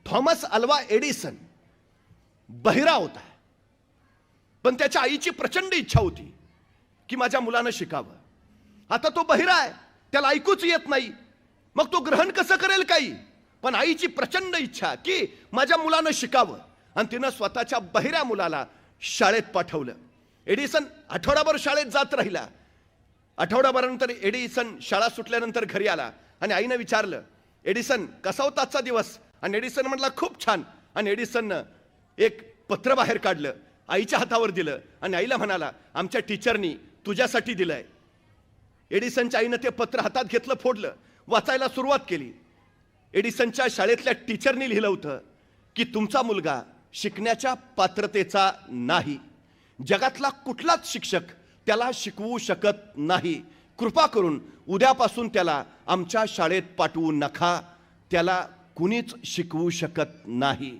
Thomas Alva Edison बहिरा होता, पण त्याच्या आईची प्रचंड इच्छा होती की माझ्या मुलानं शिकावं. आता तो बहिरा आहे, त्याला ऐकूच येत नाही, मग तो ग्रहण कसं करेल काही. पण आईची प्रचंड इच्छा की माझ्या मुलानं शिकावं, आणि तिनं स्वतःच्या बहिऱ्या मुलाला शाळेत पाठवलं. एडिसन आठवडाभर शाळेत जात राहिला. आठवडाभरानंतर एडिसन शाळा सुटल्यानंतर घरी आला आणि आईनं विचारलं, एडिसन कसा होता आजचा दिवस. आणि एडिसन म्हटला खूप छान. आणि एडिसननं एक पत्र बाहेर काढलं, आईच्या हातावर दिलं आणि आईला म्हणाला, आमच्या टीचरनी तुझ्यासाठी दिलंय. एडिसनच्या आईनं ते पत्र हातात घेतलं, फोडलं, वाचायला सुरुवात केली. एडिसनच्या शाळेतल्या टीचरनी लिहिलं होतं की तुमचा मुलगा शिकण्याच्या पात्रतेचा नाही, जगातला कुठलाच शिक्षक त्याला शिकवू शकत नाही. कृपा करून उद्यापासून त्याला आमच्या शाळेत पाठवू नका, त्याला कुणीच शिकवू शकत नाही.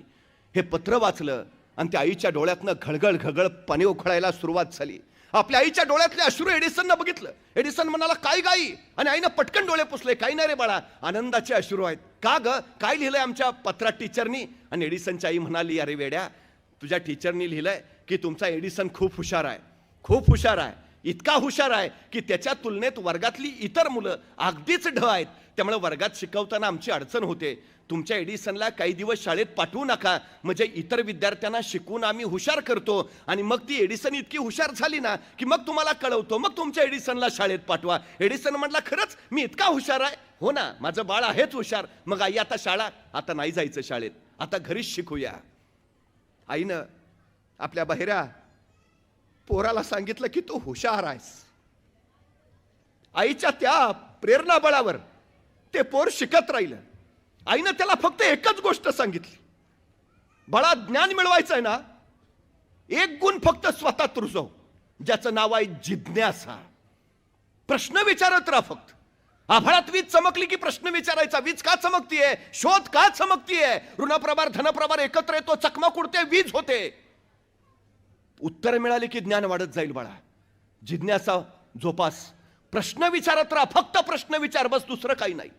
हे पत्र वाचलं आणि त्या आईच्या डोळ्यातनं घळघळ घळघळ पाणी उखळायला सुरुवात झाली. आपल्या आईच्या डोळ्यातले अश्रू एडिसननं बघितलं. एडिसन म्हणाला, काय गाई. आणि आईनं पटकन डोळे पुसले, काही नाही रे बाळा, आनंदाचे अश्रू आहेत. का ग, काय लिहिलंय आमच्या पत्रात टीचरनी. आणि एडिसनची आई म्हणाली, अरे वेड्या, तुझ्या टीचरनी लिहिलंय की तुमचा एडिसन खूप हुशार आहे, खूप हुशार आहे, इतका हुशार आहे की त्याच्या तुलनेत वर्गातली इतर मुलं अगदीच ढ आहेत, त्यामुळे वर्गात शिकवताना आमची अडचण होते. तुमच्या एडिसनला काही दिवस शाळेत पाठवू नका, म्हणजे इतर विद्यार्थ्यांना शिकवून आम्ही हुशार करतो, आणि मग ती एडिसन इतकी हुशार झाली ना की मग तुम्हाला कळवतो, मग तुमच्या एडिसनला शाळेत पाठवा. एडिसन म्हटला, खरंच मी इतका हुशार आहे. हो ना, माझं बाळ आहेच हुशार. मग आई आता शाळा, आता नाही जायचं शाळेत, आता घरीच शिकूया. आईनं आपल्या बहिऱ्या पोराला सांगितलं की तू हुशार आहेस. आईच्या त्या प्रेरणाबळावर ते पोर शिकत राहिलं. आईनं त्याला फक्त एकच गोष्ट सांगितली, बाळा, ज्ञान मिळवायचं आहे ना, एक गुण फक्त स्वतःत रुजव, ज्याचं नाव आहे जिज्ञासा. प्रश्न विचारत राहा फक्त. आभाळात वीज चमकली की प्रश्न विचारायचा, वीज का चमकतीये, शोध का चमकतीये, ऋणप्रभार धनप्रभार एकत्र येतो, चकमक उडते, वीज होते. उत्तर मिळाली की ज्ञान वाढत जाईल. बाळा, जिज्ञासा जोपास, प्रश्न विचारत राहा, फक्त प्रश्न विचार, बस, दुसरं काही नाही.